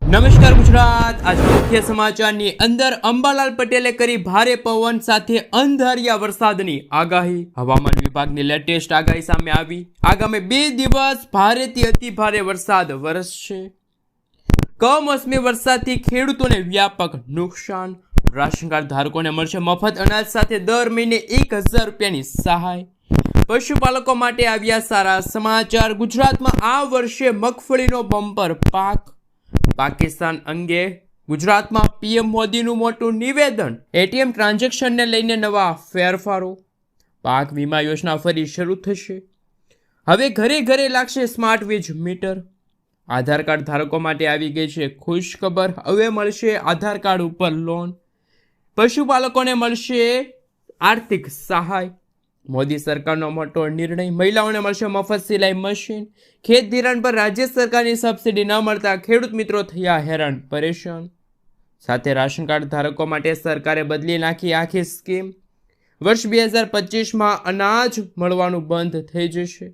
નમસ્કાર ગુજરાત। આજના મુખ્ય સમાચારની અંદર અંબાલાલ પટેલે કરી ભારે પવન સાથે અંધારિયા વરસાદની આગાહી। હવામાન વિભાગની લેટેસ્ટ આગાહી સામે આવી। આગામી 2 દિવસ ભારેથી અતિ ભારે વરસાદ વરસશે। કમોસમી વરસાદથી ખેડૂતોને વ્યાપક નુકસાન। રાશન કાર્ડ ધારકોને મળશે મફત અનાજ સાથે દર મહિને 1000 રૂપિયાની સહાય। પશુપાલકો માટે આવ્યા સારા સમાચાર। ગુજરાતમાં આ વર્ષે મગફળીનો બમ્પર પાક। પાકિસ્તાન અંગે ગુજરાતમાં પીએમ મોદીનું મોટું નિવેદન। એટીએમ ટ્રાન્ઝેક્શનને લઈને નવા ફેરફારો। પાક વીમા યોજના ફરી શરૂ થશે। હવે ઘરે ઘરે લાગશે સ્માર્ટ વીજ મીટર। આધાર કાર્ડ ધારકો માટે આવી ગઈ છે ખુશ ખબર। હવે મળશે આધાર કાર્ડ ઉપર લોન। પશુપાલકોને મળશે આર્થિક સહાય। મોદી સરકારનો મોટો નિર્ણય। મહિલાઓને મળશે મફત સિલાઈ મશીન। ખેત ધિરાણ પર રાજ્ય સરકારની સબસિડી ન મળતા ખેડૂત મિત્રો થયા હેરાન પરેશાન। સાથે રાશન કાર્ડ ધારકો માટે સરકારે બદલી નાખી આખી સ્કીમ। વર્ષ 2025માં અનાજ મળવાનું બંધ થઈ જશે।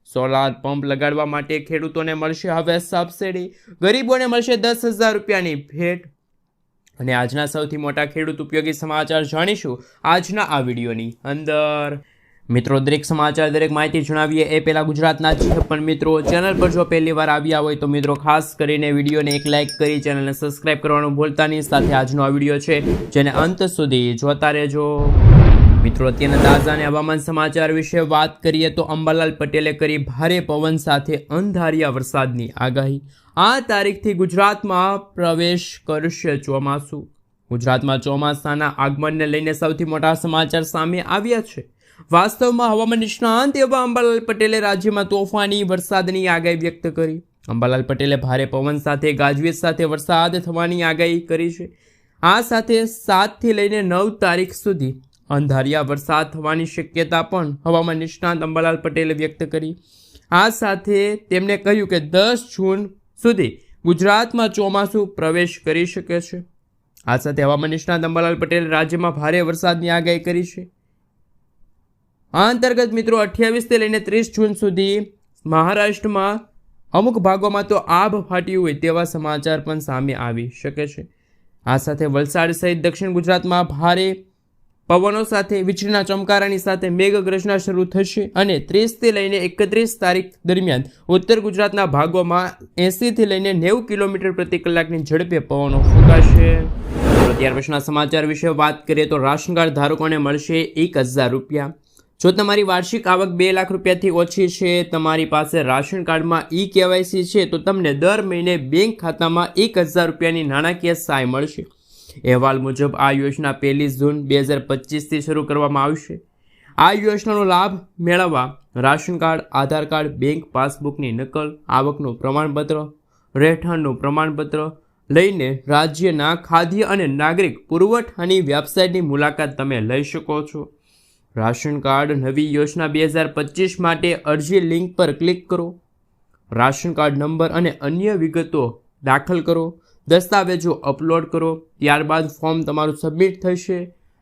સોલાર પંપ લગાડવા માટે ખેડૂતોને મળશે હવે સબસિડી। ગરીબોને મળશે 10,000 રૂપિયાની ભેટ। અને આજના સૌથી મોટા ખેડૂત ઉપયોગી સમાચાર જાણીશું આજના આ વિડીયોની અંદર। મિત્રો, દરેક સમાચાર દરેક માહિતી જણાવીએ એ પહેલાં ગુજરાતના જે પણ મિત્રો ચેનલ પર જો પહેલી વાર આવ્યા હોય તો મિત્રો ખાસ કરીને વિડીયોને એક લાઇક કરી ચેનલને સબસ્ક્રાઈબ કરવાનું ભૂલતા નહીં। સાથે આજનો આ વિડીયો છે જેને અંત સુધી જોતા રહેજો। મિત્રો, અત્યારના તાજા અને હવામાન સમાચાર વિશે વાત કરીએ તો અંબાલાલ પટેલે કરી ભારે પવન સાથે અંધારિયા વરસાદની આગાહી। આ તારીખથી ગુજરાતમાં પ્રવેશ કરશે ચોમાસું। ગુજરાતમાં ચોમાસાના આગમનને લઈને સૌથી મોટા સમાચાર સામે આવ્યા છે। વાસ્તવમાં હવામાન નિષ્ણાંત એવા અંબાલાલ પટેલે રાજ્યમાં તોફાની વરસાદની આગાહી વ્યક્ત કરી। અંબાલાલ પટેલે ભારે પવન સાથે ગાજવીજ સાથે વરસાદ થવાની આગાહી કરી છે। આ સાથે 7 થી લઈને 9 તારીખ સુધી અંધારિયા વરસાદ થવાની શક્યતા પણ હવામાન નિષ્ણાંત અંબાલાલ પટેલે વ્યક્ત કરી। આ સાથે તેમણે કહ્યું કે 10 જૂન સુધી ગુજરાતમાં ચોમાસું પ્રવેશ કરી શકે છે। આ સાથે હવામાન નિષ્ણાત અંબાલાલ પટેલે રાજ્યમાં ભારે વરસાદની આગાહી કરી છે। આ અંતર્ગત મિત્રો 28 થી લઈને 30 જૂન સુધી મહારાષ્ટ્રમાં અમુક ભાગોમાં તો આભ ફાટ્યું હોય તેવા સમાચાર પણ સામે આવી શકે છે। આ સાથે વલસાડ સહિત દક્ષિણ ગુજરાતમાં ભારે પવનો સાથે વીજળીના ચમકારાની સાથે મેઘગર્જના શરૂ થશે અને 30 થી લઈને 31 તારીખ દરમિયાન ઉત્તર ગુજરાતના ભાગોમાં 80 થી લઈને 90 કિલોમીટર પ્રતિ કલાકની ઝડપે પવનો ફૂંકાશે। ત્યાર પછીના સમાચાર વિશે વાત કરીએ તો રાશન કાર્ડ ધારકોને મળશે 1000 રૂપિયા। જો તમારી વાર્ષિક આવક 2 લાખ રૂપિયાથી ઓછી છે, તમારી પાસે રાશન કાર્ડમાં KYC છે તો તમને દર મહિને બેંક ખાતામાં 1000 રૂપિયાની નાણાકીય સહાય મળશે। અહેવાલ મુજબ આ યોજના 1 જૂન 2025થી શરૂ કરવામાં આવશે। આ યોજનાનો લાભ મેળવવા રાશન કાર્ડ, આધાર કાર્ડ, બેંક પાસબુકની નકલ, આવકનું પ્રમાણપત્ર, રહેઠાણનું પ્રમાણપત્ર લઈને રાજ્યના ખાદ્ય અને નાગરિક પુરવઠાની વેબસાઇટની મુલાકાત તમે લઈ શકો છો। રાશન કાર્ડ નવી યોજના 2025 માટે અરજી લિંક પર ક્લિક કરો। રાશન કાર્ડ નંબર અને અન્ય વિગતો દાખલ કરો। દસ્તાવેજો અપલોડ કરો। ત્યારબાદ ફોર્મ તમારું સબમિટ થશે।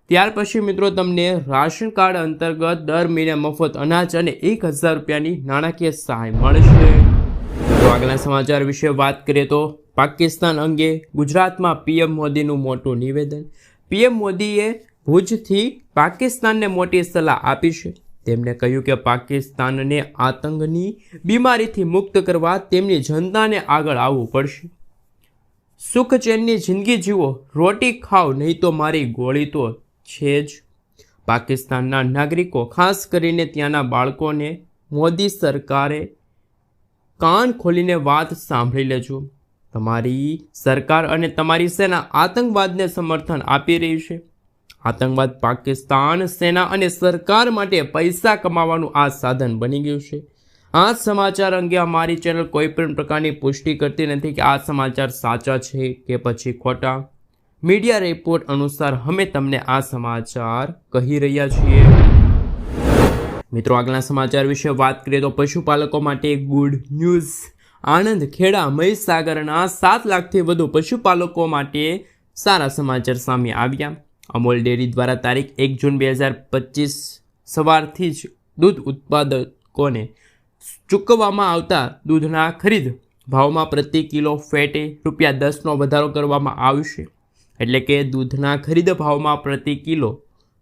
ત્યાર પછી મિત્રો તમને રાશન કાર્ડ અંતર્ગત દર મહિને મફત અનાજ અને 1000 રૂપિયાની નાણાકીય સહાય મળશે। તો આગળના સમાચાર વિશે વાત કરીએ તો પાકિસ્તાન અંગે ગુજરાતમાં પીએમ મોદીનું મોટું નિવેદન। પીએમ મોદીએ ભુજથી પાકિસ્તાનને મોટી સલાહ આપી છે। તેમણે કહ્યું કે પાકિસ્તાનને આતંકની બીમારીથી મુક્ત કરવા તેમની જનતાને આગળ આવવું પડશે। સુખ ચેનની જિંદગી જીવો, રોટી ખાઓ નહીં તો મારી ગોળી તો છે જ। પાકિસ્તાનના નાગરિકો ખાસ કરીને ત્યાંના બાળકોને મોદી સરકારે કાન ખોલીને વાત સાંભળી લેજો। તમારી સરકાર અને તમારી સેના આતંકવાદને સમર્થન આપી રહી છે। આતંકવાદ પાકિસ્તાન સેના અને સરકાર માટે પૈસા કમાવાનું આ સાધન બની ગયું છે। આ સમાચાર અંગે અમારી ચેનલ કોઈ પણ પ્રકારની પુષ્ટિ કરતી નથી કે આ સમાચાર સાચા છે કે પછી ખોટા। મીડિયા રિપોર્ટ અનુસાર અમે તમને આ સમાચાર કહી રહ્યા છીએ। મિત્રો, આગળના સમાચાર વિશે વાત કરીએ તો પશુપાલકો માટે ગુડ ન્યૂઝ। આણંદ, ખેડા, મહીસાગરના 7 લાખથી વધુ પશુપાલકો માટે સારા સમાચાર સામે આવ્યા। અમૂલ ડેરી દ્વારા તારીખ 1 જૂન 2025 સવારથી જ દૂધ ઉત્પાદકોને ચૂકવવામાં આવતા દૂધના ખરીદ ભાવમાં પ્રતિ કિલો ફેટે ₹10નો વધારો કરવામાં આવશે, એટલે કે દૂધના ખરીદ ભાવમાં પ્રતિ કિલો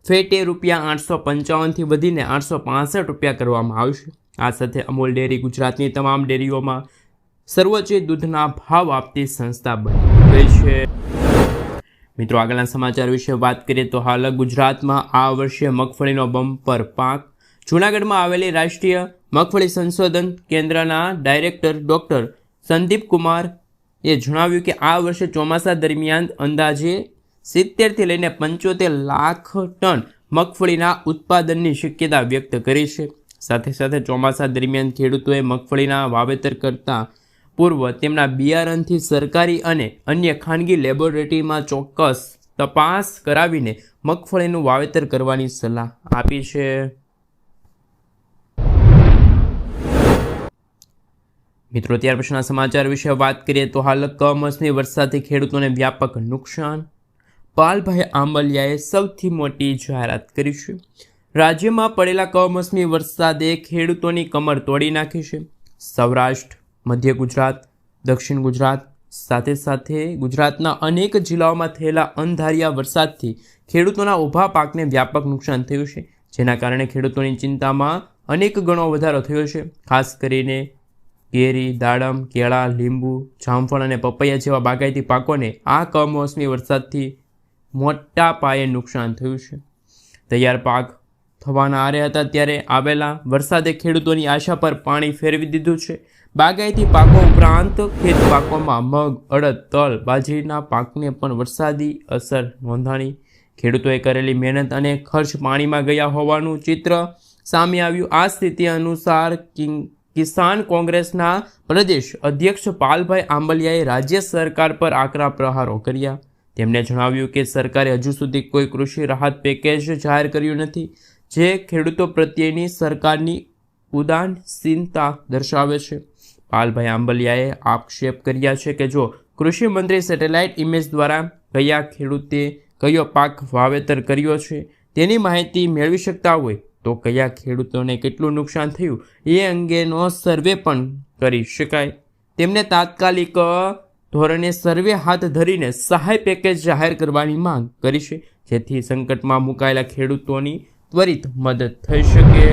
ફેટે ₹855થી વધીને ₹865 કરવામાં આવશે. આ સાથે અમૂલ ડેરી ગુજરાતની તમામ ડેરીઓમાં સર્વોચ્ચ દૂધના ભાવ આપતી સંસ્થા બની ગઈ છે. મિત્રો, આગળના સમાચાર વિશે વાત કરીએ તો હાલ ગુજરાતમાં આ વર્ષે મગફળીનો બમ્પર પાક. જૂનાગઢમાં આવેલી રાષ્ટ્રીય મગફળી સંશોધન કેન્દ્રના ડાયરેક્ટર ડૉક્ટર સંદીપ કુમાર એ જણાવ્યું કે આ વર્ષે ચોમાસા દરમિયાન અંદાજે 70થી લઈને 75 લાખ ટન મગફળીના ઉત્પાદનની શક્યતા વ્યક્ત કરી છે. સાથે સાથે ચોમાસા દરમિયાન ખેડૂતોએ મગફળીના વાવેતર કરતા પૂર્વ તેમના બિયારણથી સરકારી અને અન્ય ખાનગી લેબોરેટરીમાં ચોક્કસ તપાસ કરાવીને મગફળીનું વાવેતર કરવાની સલાહ આપી છે. મિત્રો, ત્યાર પછીના સમાચાર વિશે વાત કરીએ તો હાલ કમોસમી વરસાદથી ખેડૂતોને વ્યાપક નુકસાન. પાલભાઈ આંબલિયાએ સૌથી મોટી જાહેરાત કરી છે. રાજ્યમાં પડેલા કમોસમી વરસાદે ખેડૂતોની કમર તોડી નાખી છે. સૌરાષ્ટ્ર, મધ્ય ગુજરાત, દક્ષિણ ગુજરાત સાથે સાથે ગુજરાતના અનેક જિલ્લાઓમાં થયેલા અણધાર્યા વરસાદથી ખેડૂતોના ઊભા પાકને વ્યાપક નુકસાન થયું છે, જેના કારણે ખેડૂતોની ચિંતામાં અનેક ગણો વધારો થયો છે. ખાસ કરીને કેરી, દાડમ, કેળા, લીંબુ, જામફળ અને પપૈયા જેવા બાગાયતી પાકોને આ કમોસમી વરસાદથી મોટા પાયે નુકસાન થયું છે. તૈયાર પાક થવાના આરે હતા ત્યારે આવેલા વરસાદે ખેડૂતોની આશા પર પાણી ફેરવી દીધું છે. બાગાયતી પાકો ઉપરાંત ખેત પાકોમાં મગ, અડદ, તલ, બાજરીના પાકને પણ વરસાદી અસર નોંધાણી. ખેડૂતોએ કરેલી મહેનત અને ખર્ચ પાણીમાં ગયા હોવાનું ચિત્ર સામે આવ્યું. આ સ્થિતિ અનુસાર કિસાન કોંગ્રેસના પ્રદેશ અધ્યક્ષ પાલભાઈ આંબલિયાએ રાજ્ય સરકાર પર આકરા પ્રહારો કર્યા. તેમણે જણાવ્યું કે સરકારે હજુ સુધી કોઈ કૃષિ રાહત પેકેજ જાહેર કર્યું નથી, જે ખેડૂતો પ્રત્યેની સરકારની ઉદાસીનતા દર્શાવે છે. પાલભાઈ આંબલિયાએ આક્ષેપ કર્યા છે કે જો કૃષિ મંત્રી સેટેલાઇટ ઇમેજ દ્વારા કયા ખેડૂતે કયો પાક વાવેતર કર્યો છે તેની માહિતી મેળવી શકતા હોય તો કયા ખેડૂતોને કેટલું નુકસાન થયું એ અંગેનો સર્વે પણ કરી શકાય. તેમને તાત્કાલિક ધોરણે સર્વે હાથ ધરીને સહાય પેકેજ જાહેર કરવાની માંગ કરી છે, જેથી સંકટમાં મુકાયેલા ખેડૂતોની ત્વરિત મદદ થઈ શકે.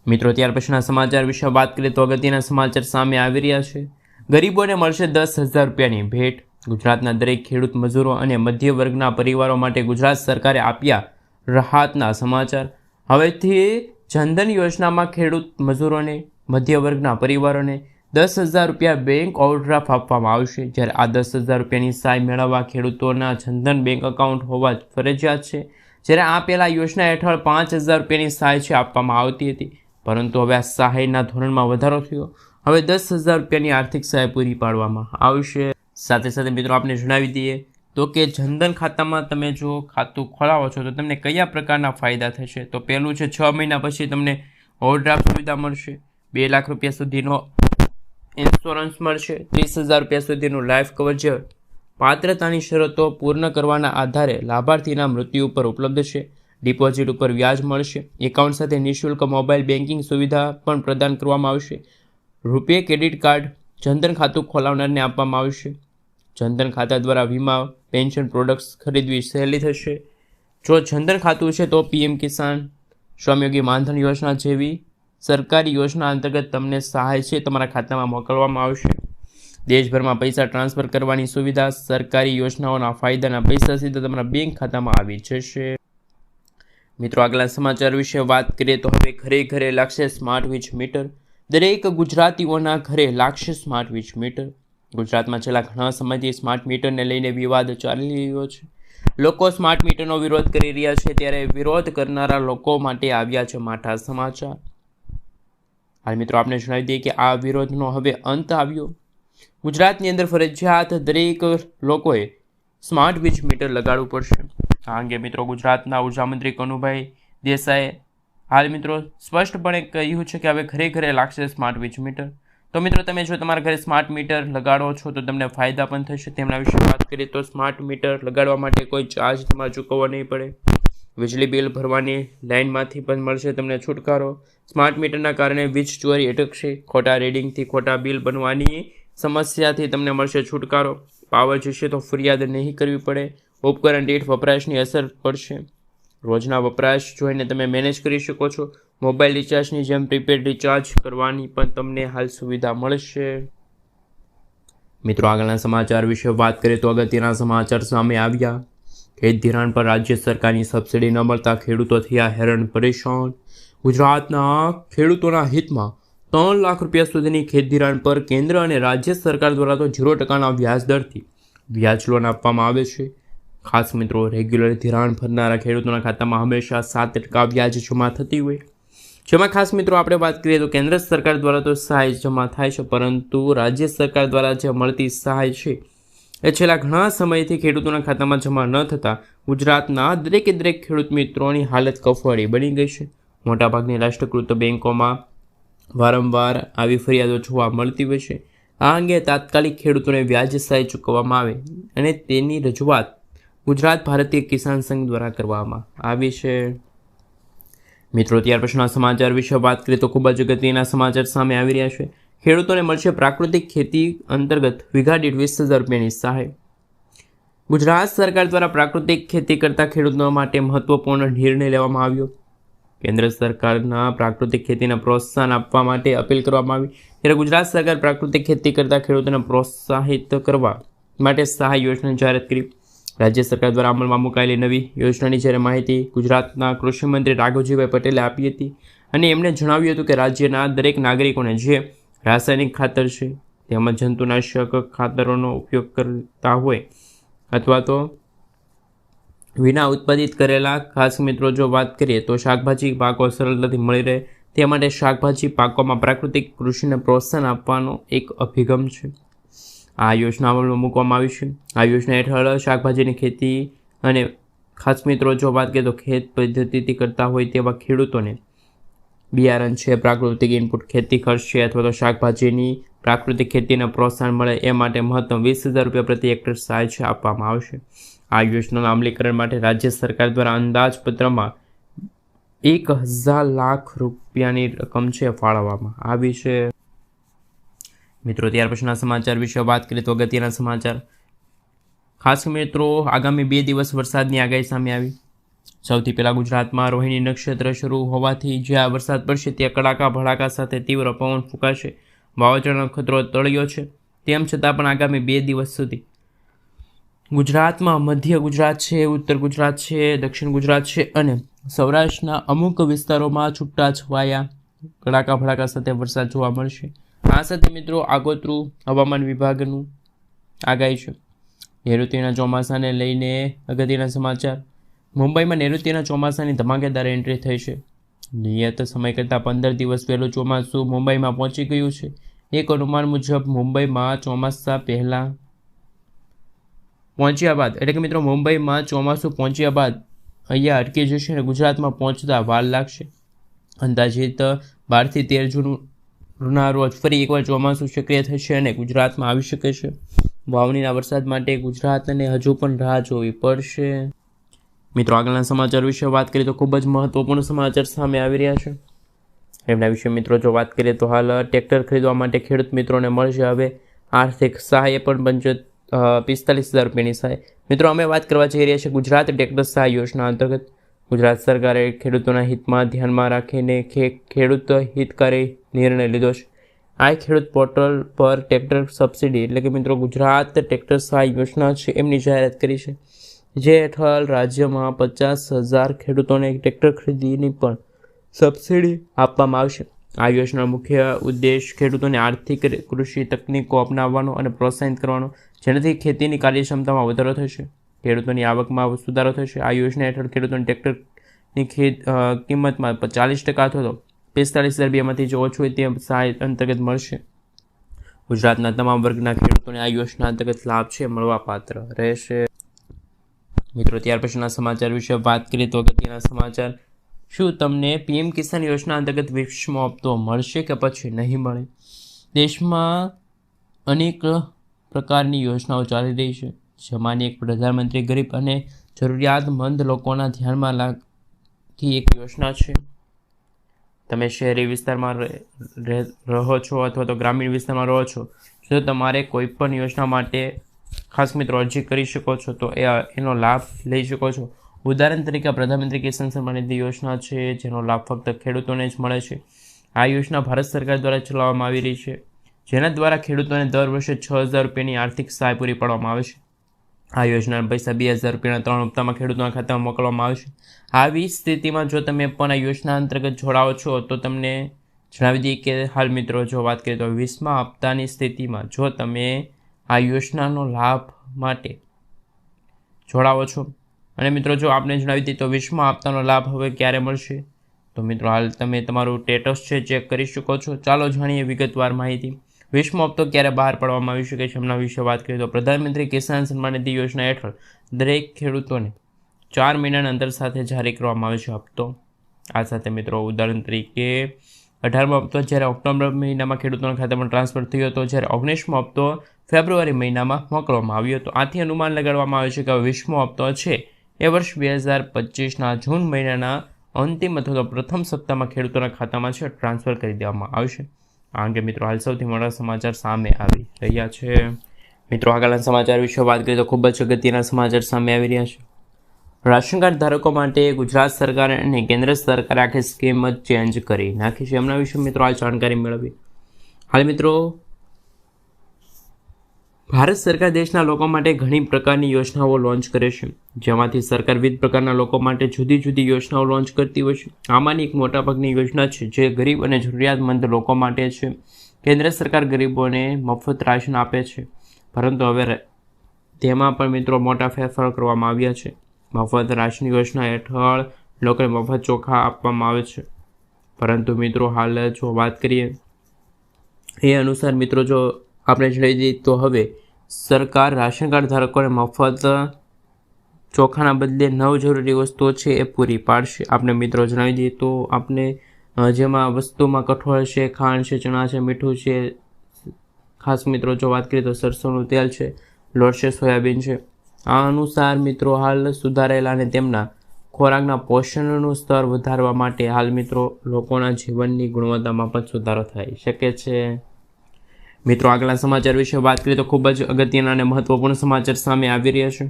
મિત્રો, ત્યાર પછીના સમાચાર વિશે વાત કરીએ તો અગત્યના સમાચાર સામે આવી રહ્યા છે. ગરીબોને મળશે ₹10,000ની ભેટ. ગુજરાતના દરેક ખેડૂત મજૂરો અને મધ્ય વર્ગના પરિવારો માટે ગુજરાત સરકારે આપ્યા રાહતના સમાચાર. હવેથી જનધન યોજનામાં ખેડૂત મજૂરોને, મધ્ય વર્ગના પરિવારોને ₹10,000 બેંક ઓવરડ્રાફ્ટ આપવામાં આવશે. જ્યારે આ ₹10,000ની સહાય મેળવવા ખેડૂતોના જનધન બેંક એકાઉન્ટ હોવા ફરજિયાત છે. જ્યારે આ પહેલાં યોજના હેઠળ ₹5,000ની સહાય છે આપવામાં આવતી હતી, પરંતુ હવે આ સહાયના ધોરણમાં વધારો થયો. હવે ₹10,000ની આર્થિક સહાય પૂરી પાડવામાં આવશે. સાથે સાથે મિત્રો, આપણે જણાવી દઈએ તો કે જનધન ખાતામાં તમે જો ખાતું ખોલાવો છો તો તમને કયા પ્રકારના ફાયદા થશે. તો પહેલું છે 6 મહિના પછી તમને ઓવરડ્રાફ્ટ સુવિધા મળશે, ₹2 લાખ સુધીનો ઇન્સ્યોરન્સ મળશે, ₹30,000 સુધીનું લાઈફ કવર પાત્રતાની શરતો પૂર્ણ કરવાના આધારે લાભાર્થીના મૃત્યુ ઉપર ઉપલબ્ધ છે. ડિપોઝિટ ઉપર વ્યાજ મળશે. એકાઉન્ટ સાથે નિઃશુલ્ક મોબાઈલ બેન્કિંગ સુવિધા પણ પ્રદાન કરવામાં આવશે. રૂપે ક્રેડિટ કાર્ડ જનધન ખાતું ખોલાવનારને આપવામાં આવશે. જનધન ખાતા દ્વારા વીમા, પેન્શન પ્રોડક્ટ્સ ખરીદવી સહેલી થશે. જો જનધન ખાતું છે તો PM કિસાન, શ્રમયોગી માનધન યોજના જેવી સરકારી યોજના અંતર્ગત તમને સહાય છે તમારા ખાતામાં મોકલવામાં આવશે. દેશભરમાં પૈસા ટ્રાન્સફર કરવાની સુવિધા, સરકારી યોજનાઓના ફાયદાના પૈસા સીધા તમારા બેંક ખાતામાં આવી જશે. મિત્રો, આગલા સમાચાર વિશે વાત કરીએ તો હવે ઘરે ઘરે લાગશે સ્માર્ટ વીજ મીટર. દરેક ગુજરાતીઓના ઘરે લાગશે સ્માર્ટ વીજ મીટર. ગુજરાતમાં છેલ્લા ઘણા સમયથી સ્માર્ટ મીટરને લઈને વિવાદ ચાલી રહ્યો છે. લોકો સ્માર્ટ મીટરનો વિરોધ કરી રહ્યા છે, ત્યારે વિરોધ કરનારા લોકો માટે આવ્યા છે માઠા સમાચાર. હાલ મિત્રો, આપણે જણાવી દઈએ કે આ વિરોધનો હવે અંત આવ્યો. ગુજરાતની અંદર ફરજિયાત દરેક લોકોએ સ્માર્ટ વીજ મીટર લગાડવું પડશે. આ અંગે મિત્રો ગુજરાતના ઉર્જા મંત્રી કનુભાઈ દેસાઈએ હાલ મિત્રો સ્પષ્ટપણે કહ્યું છે કે હવે ઘરે ઘરે લાગશે સ્માર્ટ વીજ મીટર. તો મિત્રો, તમે જો તમારા ઘરે સ્માર્ટ મીટર લગાડો છો તો તમને ફાયદા પણ થશે. તેમના વિશે વાત કરીએ તો સ્માર્ટ મીટર લગાડવા માટે કોઈ ચાર્જ તમારે ચૂકવવો નહીં પડે. વીજળી બિલ ભરવાની લાઇનમાંથી પણ મળશે તમને છુટકારો. સ્માર્ટ મીટરના કારણે વીજ ચોરી અટકશે. ખોટા રીડિંગથી ખોટા બિલ બનવાની સમસ્યાથી તમને મળશે છુટકારો. પાવર જશે તો ફરિયાદ નહીં કરવી પડે. ઉપકરણ દીઠ વપરાશની અસર પડશે. રોજના વપરાશ જોઈને તમે મેનેજ કરી શકો છો. મોબાઈલ રિચાર્જની જેમ પ્રીપેડ રિચાર્જ કરવાની પણ તમને હાલ સુવિધા મળશે. મિત્રો આગળના સમાચાર વિશે વાત કરીએ તો અગત્યના સમાચાર સામે આવ્યા. ખેત ધિરાણ પર રાજ્ય સરકારની સબસિડી ન મળતા ખેડૂતો થયા હેરાન પરેશાન. ગુજરાતના ખેડૂતોના હિતમાં 3 લાખ રૂપિયા સુધીની ખેત ધિરાણ પર કેન્દ્ર અને રાજ્ય સરકાર દ્વારા તો 0% વ્યાજ દરથી વ્યાજ લોન આપવામાં આવે છે. ખાસ મિત્રો, રેગ્યુલર ધિરાણ ભરનારા ખેડૂતોના ખાતામાં હંમેશા 7% વ્યાજ જમા થતી હોય. જેમાં ખાસ મિત્રો આપણે વાત કરીએ તો કેન્દ્ર સરકાર દ્વારા તો સહાય જમા થાય છે, પરંતુ રાજ્ય સરકાર દ્વારા જે મળતી સહાય છે એ છેલ્લા ઘણા સમયથી ખેડૂતોના ખાતામાં જમા ન થતાં ગુજરાતના દરેક ખેડૂત મિત્રોની હાલત કફોડી બની ગઈ છે. મોટાભાગની રાષ્ટ્રીયકૃત બેન્કોમાં વારંવાર આવી ફરિયાદો જોવા મળતી હોય છે. આ અંગે તાત્કાલિક ખેડૂતોને વ્યાજ સહાય ચૂકવવામાં આવે અને તેની રજૂઆત ગુજરાત ભારતીય કિસાન સંઘ દ્વારા કરવામાં આવી છે. મિત્રો ત્યાર પછીના સમાચાર વિશે વાત કરીએ તો ખૂબ જ અગત્યના સમાચાર સામે આવી રહ્યા છે. ખેડૂતોને મળશે પ્રાકૃતિક ખેતી અંતર્ગત વીઘા દીઠ 20,000 રૂપિયાની સહાય. ગુજરાત સરકાર દ્વારા પ્રાકૃતિક ખેતી કરતા ખેડૂતો માટે મહત્વપૂર્ણ નિર્ણય લેવામાં આવ્યો. કેન્દ્ર સરકારના પ્રાકૃતિક ખેતીને પ્રોત્સાહન આપવા માટે અપીલ કરવામાં આવી, ત્યારે ગુજરાત સરકાર પ્રાકૃતિક ખેતી કરતા ખેડૂતોને પ્રોત્સાહિત કરવા માટે સહાય યોજના જાહેરાત કરી. રાજ્ય સરકાર દ્વારા અમલમાં મુકાયેલી નવી યોજનાની જ્યારે માહિતી ગુજરાતના કૃષિમંત્રી રાઘવજીભાઈ પટેલે આપી હતી અને એમણે જણાવ્યું હતું કે રાજ્યના દરેક નાગરિકોને જે રાસાયણિક ખાતર છે તેમજ જંતુનાશક ખાતરોનો ઉપયોગ કરતા હોય અથવા તો વિના ઉત્પાદિત કરેલા, ખાસ મિત્રો જો વાત કરીએ તો શાકભાજી પાકો સરળતાથી મળી રહે તે માટે શાકભાજી પાકોમાં પ્રાકૃતિક કૃષિને પ્રોત્સાહન આપવાનો એક અભિગમ છે. આ યોજના અમલમાં મૂકવામાં આવી છે. આ યોજના હેઠળ શાકભાજીની ખેતી અને ખાસ મિત્રો જો વાત કરીએ તો ખેત પદ્ધતિથી કરતા હોય તેવા ખેડૂતોને બિયારણ છે, પ્રાકૃતિક ઇનપુટ, ખેતી ખર્ચ છે અથવા તો શાકભાજીની પ્રાકૃતિક ખેતીને પ્રોત્સાહન મળે એ માટે મહત્તમ 20,000 રૂપિયા પ્રતિ હેક્ટર સહાય છે આપવામાં આવશે. આ યોજનાના અમલીકરણ માટે રાજ્ય સરકાર દ્વારા અંદાજપત્રમાં 1,000 લાખ રૂપિયાની રકમ છે ફાળવવામાં આવી છે. મિત્રો ત્યાર પછીના સમાચાર વિશે વાત કરીએ તો અગત્યના સમાચાર. ખાસ મિત્રો આગામી 2 દિવસ વરસાદની આગાહી સામે આવી. સૌથી પહેલાં ગુજરાતમાં રોહિણી નક્ષત્ર શરૂ હોવાથી જ્યાં વરસાદ પડશે ત્યાં કડાકા ભડાકા સાથે તીવ્ર પવન ફૂંકાશે. વાવાઝોડાનો ખતરો ટળ્યો છે. તેમ છતાં પણ આગામી 2 દિવસ સુધી ગુજરાતમાં મધ્ય ગુજરાત છે, ઉત્તર ગુજરાત છે, દક્ષિણ ગુજરાત છે અને સૌરાષ્ટ્રના અમુક વિસ્તારોમાં છૂટાછવાયા કડાકા ભડાકા સાથે વરસાદ જોવા મળશે. આ સાથે મિત્રો આગોતરું હવામાન વિભાગનું આગાહી છે. નૈઋત્યના ચોમાસાને લઈને અગત્યના સમાચાર. મુંબઈમાં નૈઋત્યના ચોમાસાની ધમાકેદાર એન્ટ્રી થઈ છે. નિયત સમય કરતાં 15 દિવસ પહેલું ચોમાસું મુંબઈમાં પહોંચી ગયું છે. એક અનુમાન મુજબ મુંબઈમાં ચોમાસા પહેલાં પહોંચ્યા બાદ એટલે કે મિત્રો મુંબઈમાં ચોમાસું પહોંચ્યા બાદ અહીંયા અટકી જશે અને ગુજરાતમાં પહોંચતા વાર લાગશે. અંદાજિત 12 થી 13 જૂનના રોજ ફરી એકવાર ચોમાસું સક્રિય થશે અને ગુજરાતમાં આવી શકે છે. વાવણીના વરસાદ માટે ગુજરાતને હજુ પણ રાહ જોવી પડશે. મિત્રો આગળના સમાચાર વિશે વાત કરીએ તો ખૂબ જ મહત્વપૂર્ણ સમાચાર સામે આવી રહ્યા છે. એમના વિશે મિત્રો જો વાત કરીએ તો હાલ ટ્રેક્ટર ખરીદવા માટે ખેડૂત મિત્રોને મળશે હવે આર્થિક સહાય પણ 45,000 રૂપિયાની સહાય. મિત્રો અમે વાત કરવા જઈ રહ્યા છીએ ગુજરાત ટ્રેક્ટર સહાય યોજના અંતર્ગત. ગુજરાત સરકારે ખેડૂતોના હિતમાં ધ્યાનમાં રાખીને ખેડૂત હિતકારી નિર્ણય લીધો છે. આ ખેડૂત પોર્ટલ પર ટ્રેક્ટર સબસિડી એટલે કે મિત્રો ગુજરાત ટ્રેક્ટર સહાય યોજના છે એમની જાહેરાત કરી છે, જે હેઠળ રાજ્યમાં 50,000 ખેડૂતોને ટ્રેક્ટર ખરીદીની પણ સબસિડી આપવામાં આવશે. આ યોજનાનો મુખ્ય ઉદ્દેશ ખેડૂતોને આર્થિક કૃષિ તકનીકો અપનાવવાનો અને પ્રોત્સાહિત કરવાનો, જેનાથી ખેતીની કાર્યક્ષમતામાં વધારો થશે, ખેડૂતોની આવકમાં સુધારો થશે. આ યોજના હેઠળ ખેડૂતોને ટ્રેક્ટરની કિંમતમાં 40% અથવા તો 45,000 રૂપિયામાંથી જો ઓછું હોય તે સહાય અંતર્ગત મળશે. ગુજરાતના તમામ વર્ગના ખેડૂતોને આ યોજના અંતર્ગત લાભ છે મળવાપાત્ર રહેશે. મિત્રો ત્યાર પછીના સમાચાર વિશે વાત કરીએ તો અગત્યના સમાચાર. શું તમને પીએમ કિસાન યોજના અંતર્ગત 20મો હપ્તો મળશે કે પછી નહીં મળે? દેશમાં અનેક પ્રકારની યોજનાઓ ચાલી રહી છે. જેમાંની એક પ્રધાનમંત્રી ગરીબ અને જરૂરિયાતમંદ લોકોના ધ્યાનમાં લાગતી એક યોજના છે. તમે શહેરી વિસ્તારમાં રહો છો અથવા તો ગ્રામીણ વિસ્તારમાં રહો છો, જો તમારે કોઈ પણ યોજના માટે ખાસ મિત્રો અરજી કરી શકો છો તો એનો લાભ લઈ શકો છો. ઉદાહરણ તરીકે પ્રધાનમંત્રી કિસાન સન્માન નિધિ યોજના છે, જેનો લાભ ફક્ત ખેડૂતોને જ મળે છે. આ યોજના ભારત સરકાર દ્વારા ચલાવવામાં આવી રહી છે, જેના દ્વારા ખેડૂતોને દર વર્ષે 6,000 રૂપિયાની આર્થિક સહાય પૂરી પાડવામાં આવે છે. આ યોજનાના પૈસા 2,000 રૂપિયાના 3 હપ્તામાં ખેડૂતોના ખાતામાં મોકલવામાં આવે છે. આવી સ્થિતિમાં જો તમે પણ આ યોજના અંતર્ગત જોડાઓ છો તો તમને જણાવી દઈએ કે હાલ મિત્રો જો વાત કરીએ તો 20મા હપ્તાની સ્થિતિમાં જો તમે આ યોજનાનો લાભ માટે જોડાવો છો અને મિત્રો જો આપણે જણાવી દઈએ તો 20મા હપ્તાનો લાભ હવે ક્યારે મળશે, તો મિત્રો હાલ તમે તમારું સ્ટેટસ છે ચેક કરી શકો છો. ચાલો જાણીએ વિગતવાર માહિતી. 20મો હપ્તો ક્યારે બહાર પાડવામાં આવી શકે છે એમના વિશે વાત કરીએ તો પ્રધાનમંત્રી કિસાન સન્માન નિધિ યોજના હેઠળ દરેક ખેડૂતોને 4 મહિનાના અંતર સાથે જારી કરવામાં આવે છે હપ્તો. આ સાથે મિત્રો ઉદાહરણ તરીકે 18મો હપ્તો જ્યારે ઓક્ટોબર મહિનામાં ખેડૂતોના ખાતામાં ટ્રાન્સફર થયો હતો, જ્યારે 19મો હપ્તો ફેબ્રુઆરી મહિનામાં મોકલવામાં આવ્યો હતો. આથી અનુમાન લગાડવામાં આવે છે કે 20મો હપ્તો છે એ વર્ષ 2025ના જૂન મહિનાના અંતિમ અથવા તો પ્રથમ સપ્તાહમાં ખેડૂતોના ખાતામાં છે ટ્રાન્સફર કરી દેવામાં આવશે. આ અંગે મિત્રો હાલ સૌથી મોટા સમાચાર સામે આવી રહ્યા છે. મિત્રો આગળના સમાચાર વિશે વાત કરીએ તો ખૂબ જ અગત્યના સમાચાર સામે આવી રહ્યા છે. રાશન કાર્ડ ધારકો માટે ગુજરાત સરકાર અને કેન્દ્ર સરકારે આખી સ્કીમ જ ચેન્જ કરી નાખી છે. એમના વિશે મિત્રો આ જાણકારી મેળવી. હાલ મિત્રો ભારત સરકાર દેશના લોકો માટે ઘણી પ્રકારની યોજનાઓ લોન્ચ કરે છે, જેમાંથી સરકાર વિવિધ પ્રકારના લોકો માટે જુદી જુદી યોજનાઓ લોન્ચ કરતી હોય છે. આમાંની એક મોટાભાગની યોજના છે જે ગરીબ અને જરૂરિયાતમંદ લોકો માટે છે. કેન્દ્ર સરકાર ગરીબોને મફત રાશન આપે છે, પરંતુ હવે તેમાં પણ મિત્રો મોટા ફેરફાર કરવામાં આવ્યા છે. મફત રાશન યોજના હેઠળ લોકોને મફત ચોખા આપવામાં આવે છે, પરંતુ મિત્રો હાલ જો વાત કરીએ એ અનુસાર મિત્રો જો આપણે જણાવી દઈએ તો હવે સરકાર રાશન કાર્ડ ધારકોને મફત ચોખાના બદલે 9 જરૂરી વસ્તુઓ છે એ પૂરી પાડશે. આપણે મિત્રો જણાવી દઈએ તો આપણે જેમાં વસ્તુમાં કઠોળ છે, ખાંડ છે, ચણા છે, મીઠું છે, ખાસ મિત્રો જો વાત કરીએ તો સરસોનું તેલ છે, લોટ છે, સોયાબીન છે. આ અનુસાર મિત્રો હાલ સુધારેલા અને તેમના ખોરાકના પોષણનું સ્તર વધારવા માટે હાલ મિત્રો લોકોના જીવનની ગુણવત્તામાં પણ સુધારો થઈ શકે છે. મિત્રો આગળના સમાચાર વિશે વાત કરીએ તો ખૂબ જ અગત્યના અને મહત્વપૂર્ણ સમાચાર સામે આવી રહ્યા છે.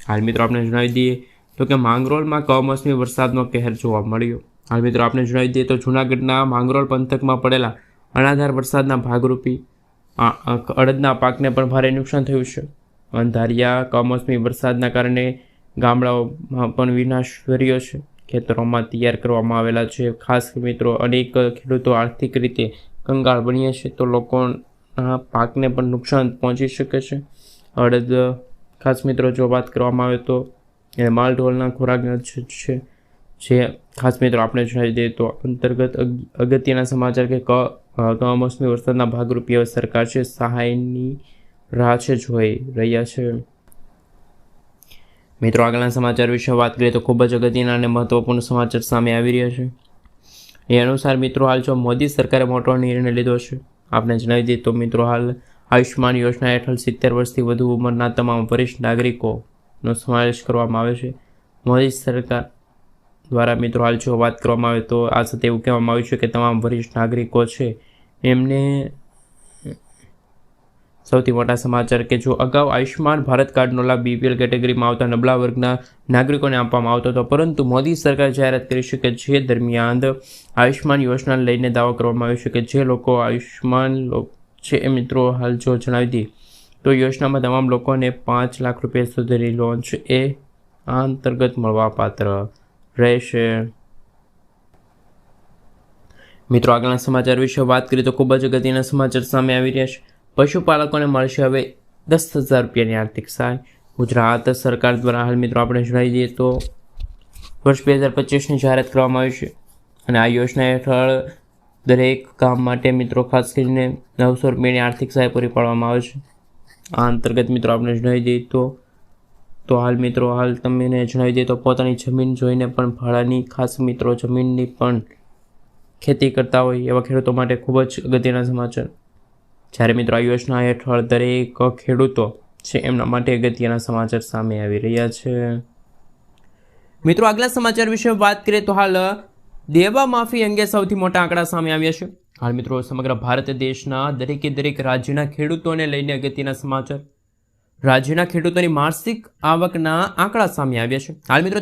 હાલ મિત્રો આપણે જણાવી દઈએ તો કે માંગરોળમાં કમોસમી વરસાદનો કહેર જોવા મળ્યો. હાલ મિત્રો આપણે જણાવી દઈએ તો જૂનાગઢના માંગરોળ પંથકમાં પડેલા અનાધાર વરસાદના ભાગરૂપી અડદના પાકને પણ ભારે નુકસાન થયું છે. અંધારિયા કમોસમી વરસાદના કારણે ગામડાઓમાં પણ વિનાશ વર્યો છે. ખેતરોમાં તૈયાર કરવામાં આવેલા છે. ખાસ મિત્રો અનેક ખેડૂતો આર્થિક રીતે કંગાળ બન્યા છે, તો લોકોના પાકને પણ નુકસાન પહોંચી શકે છે. અડદ ખાસ મિત્રો જો વાત કરવામાં આવે તો એ માલઢોરના ખોરાકના છે, જે ખાસ મિત્રો આપણે જણાવી દઈએ તો અંતર્ગત અગત્યના સમાચાર કે કમોસમી વરસાદના ભાગરૂપે હવે સરકાર છે સહાયની રાહ છે જોઈ રહ્યા છે. મિત્રો આગળના સમાચાર વિશે વાત કરીએ તો ખૂબ જ અગત્યના અને મહત્વપૂર્ણ સમાચાર સામે આવી રહ્યા છે. એ અનુસાર મિત્રો હાલ જો મોદી સરકારે મોટો નિર્ણય લીધો છે. આપણે જણાવી દઈએ તો મિત્રો હાલ આયુષ્માન યોજના હેઠળ 70 વર્ષથી વધુ ઉંમરના તમામ વરિષ્ઠ નાગરિકોનો સમાવેશ કરવામાં આવે છે. મોદી સરકાર દ્વારા મિત્રો હાલ જો વાત કરવામાં આવે તો આ સાથે એવું કહેવામાં આવ્યું છે કે તમામ વરિષ્ઠ નાગરિકો છે એમને સૌથી મોટા સમાચાર કે જો અગાઉ આયુષ્માન ભારત કાર્ડનો લાભ બીપીએલ કેટેગરીમાં આવતા નબળા વર્ગના નાગરિકોને આપવામાં આવતો હતો, પરંતુ મોદી સરકાર જાહેરાત કરી છે કે જે દરમિયાન આયુષ્માન યોજનાને લઈને દાવો કરવામાં આવ્યો છે કે જે લોકો આયુષ્માન છે એ મિત્રો હાલ જો જણાવી દઈએ તો યોજનામાં તમામ લોકોને 5 લાખ રૂપિયા સુધીની લોન છે એ આ અંતર્ગત મળવાપાત્ર રહેશે. મિત્રો આગળના સમાચાર વિશે વાત કરીએ તો ખૂબ જ અગત્યના સમાચાર સામે આવી રહ્યા છે. પશુપાલકોને મળશે હવે 10,000 રૂપિયાની આર્થિક સહાય. ગુજરાત સરકાર દ્વારા હાલ મિત્રો આપણે જણાવી દઈએ તો વર્ષ 2025ની જાહેરાત કરવામાં આવી છે અને આ યોજના હેઠળ દરેક કામ માટે મિત્રો ખાસ કરીને 900 રૂપિયાની આર્થિક સહાય પૂરી પાડવામાં આવે છે. આ અંતર્ગત મિત્રો આપણે જણાવી દઈએ તો હાલ મિત્રો હાલ તમને જણાવી દઈએ તો પોતાની જમીન જોઈને પણ ભાડાની ખાસ મિત્રો જમીનની પણ ખેતી કરતા હોય એવા ખેડૂતો માટે ખૂબ જ અગત્યના સમાચાર. જ્યારે મિત્રો આ યોજના હેઠળ દરેક ખેડૂતો છે એમના માટે અગત્યના સમાચાર સામે આવી રહ્યા છે. મિત્રો આગલા સમાચાર વિશે વાત કરીએ તો હાલ દેવા માફી અંગે સૌથી મોટા આંકડા સામે આવ્યા છે. હાલ મિત્રો સમગ્ર ભારત દેશના દરેક રાજ્યના ખેડૂતોને લઈને અગત્યના સમાચાર. રાજ્યના ખેડૂતોની માસિક આવકના આંકડા સામે આવ્યા છે. હાલ મિત્રો